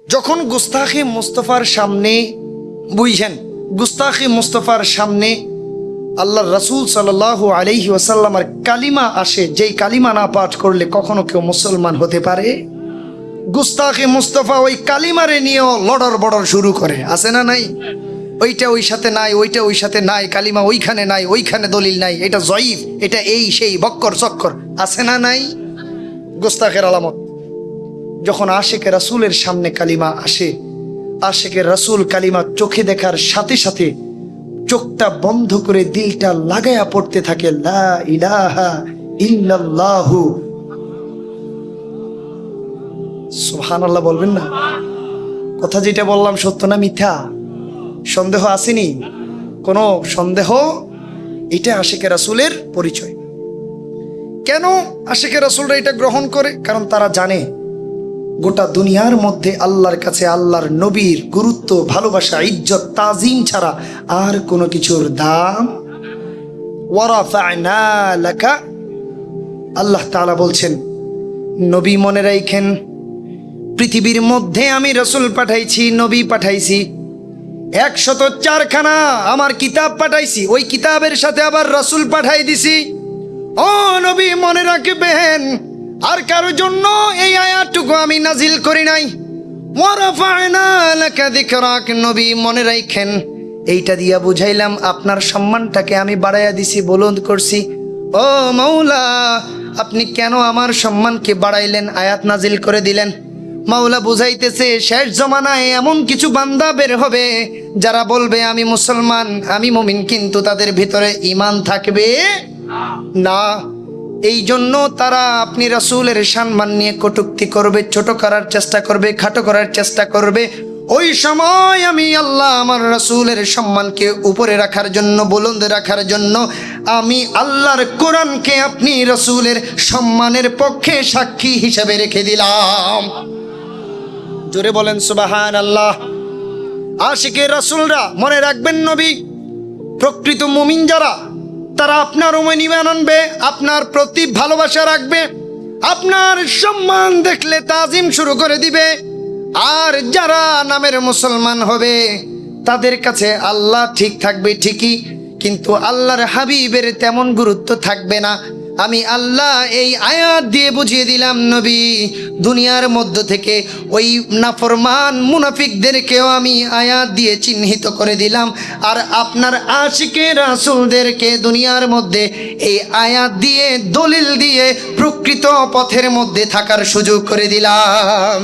যখন গুস্তাখি মুস্তফার সামনে বুঝছেন, গুস্তাখি মুস্তফার সামনে আল্লাহর রাসূল সাল্লাল্লাহু আলাইহি ওয়াসাল্লামের কালিমা আসে, যেই কালিমা না পাঠ করলে কখনো কেউ মুসলমান হতে পারে। গুস্তাখি মুস্তফা ওই কালিমারে নিয়েও লড়র বড়র শুরু করে, আছে না নাই? ওইটা ওই সাথে নাই, ওইটা ওই সাথে নাই, কালিমা ওইখানে নাই, ওইখানে দলিল নাই, এটা জয়ীফ, এটা এই সেই বক্কর চক্কর, আছে না নাই? গুস্তাখের আলামত। যখন আশিকে রাসূলের সামনে কালিমা আসে, আশিকে রাসূল কালিমা চোখে দেখার সাথে সাথে চোখটা বন্ধ করে দিলটা লাগায়া পড়তে থাকে, লা ইলাহা ইল্লাল্লাহু। সুবহানাল্লাহ বলবেন না? কথা যেটা বললাম সত্য না মিথ্যা? সন্দেহ আসেনি? কোনো সন্দেহ? এটা আশিকে রাসূলের পরিচয়। কেন আশিকে রাসূলরা এটা গ্রহণ করে? কারণ তারা জানে গোটা দুনিয়ার মধ্যে আল্লাহর কাছে আল্লাহর নবীর গুরুত্ব, ভালোবাসা, ইজ্জত, তাজিম ছাড়া আর কোনো কিছুর দাম। ওয়ারাফা'না লাকা, আল্লাহ তাআলা বলছেন নবী মনে রাখেন, পৃথিবীর মধ্যে আমি রাসূল পাঠাইছি, নবী পাঠাইছি, 104খানা আমার কিতাব পাঠাইছি, ওই কিতাবের সাথে আবার রাসূল পাঠাই দিছি। ও নবী মনে রাখবেন, আর কারো জন্য এই আয়াতটুকু আমি নাজিল করি নাই। ওয়ারাফা'না লাকা যিকরাক, নবী মনে রাখেন, এইটা দিয়া বুঝাইলাম আপনার সম্মানটাকে আমি বাড়াইয়া দিছি, বুলন্দ করছি। ও মাওলা, আপনি কেন আমার সম্মানকে বাড়াইলেন, আয়াত নাজিল করে দিলেন? মাওলা বুঝাইতেছে শেষ জমানায় এমন কিছু বান্দা বের হবে যারা বলবে আমি মুসলমান, আমি মুমিন, কিন্তু তাদের ভিতরে ঈমান থাকবে না। এই জন্য তারা আপনি রাসূলের সম্মান নিয়ে কটূক্তি করবে, ছোট করার চেষ্টা করবে, খাটো করার চেষ্টা করবে। ওই সময় আমি আল্লাহ আমার রাসূলের সম্মানকে উপরে রাখার জন্য, বুলন্দ রাখার জন্য আমি আল্লাহর কোরআনকে আপনি রাসূলের সম্মানের পক্ষে সাক্ষী হিসেবে রেখে দিলাম। জোরে বলেন সুবহানাল্লাহ। আশিকে রাসূলরা মনে রাখবেন, নবী প্রকৃত মুমিন যারা, তারা আপনার উপর ঈমান আনবে, আপনার প্রতি ভালোবাসা রাখবে, আপনার সম্মান দেখলে তাজিম শুরু করে দিবে। আর যারা নামের মুসলমান হবে তাদের কাছে আল্লাহ ঠিক থাকবে ঠিকই, কিন্তু আল্লাহর হাবিবের তেমন গুরুত্ব থাকবে না। আমি আল্লাহ এই আয়াত দিয়ে বুঝিয়ে দিলাম, নবী দুনিয়ার মধ্য থেকে ওই নাফরমান মুনাফিকদেরকেও আমি আয়াত দিয়ে চিহ্নিত করে দিলাম, আর আপনার আশিকে রাসূলদেরকে দুনিয়ার মধ্যে এই আয়াত দিয়ে, দলিল দিয়ে প্রকৃত পথের মধ্যে থাকার সুযোগ করে দিলাম।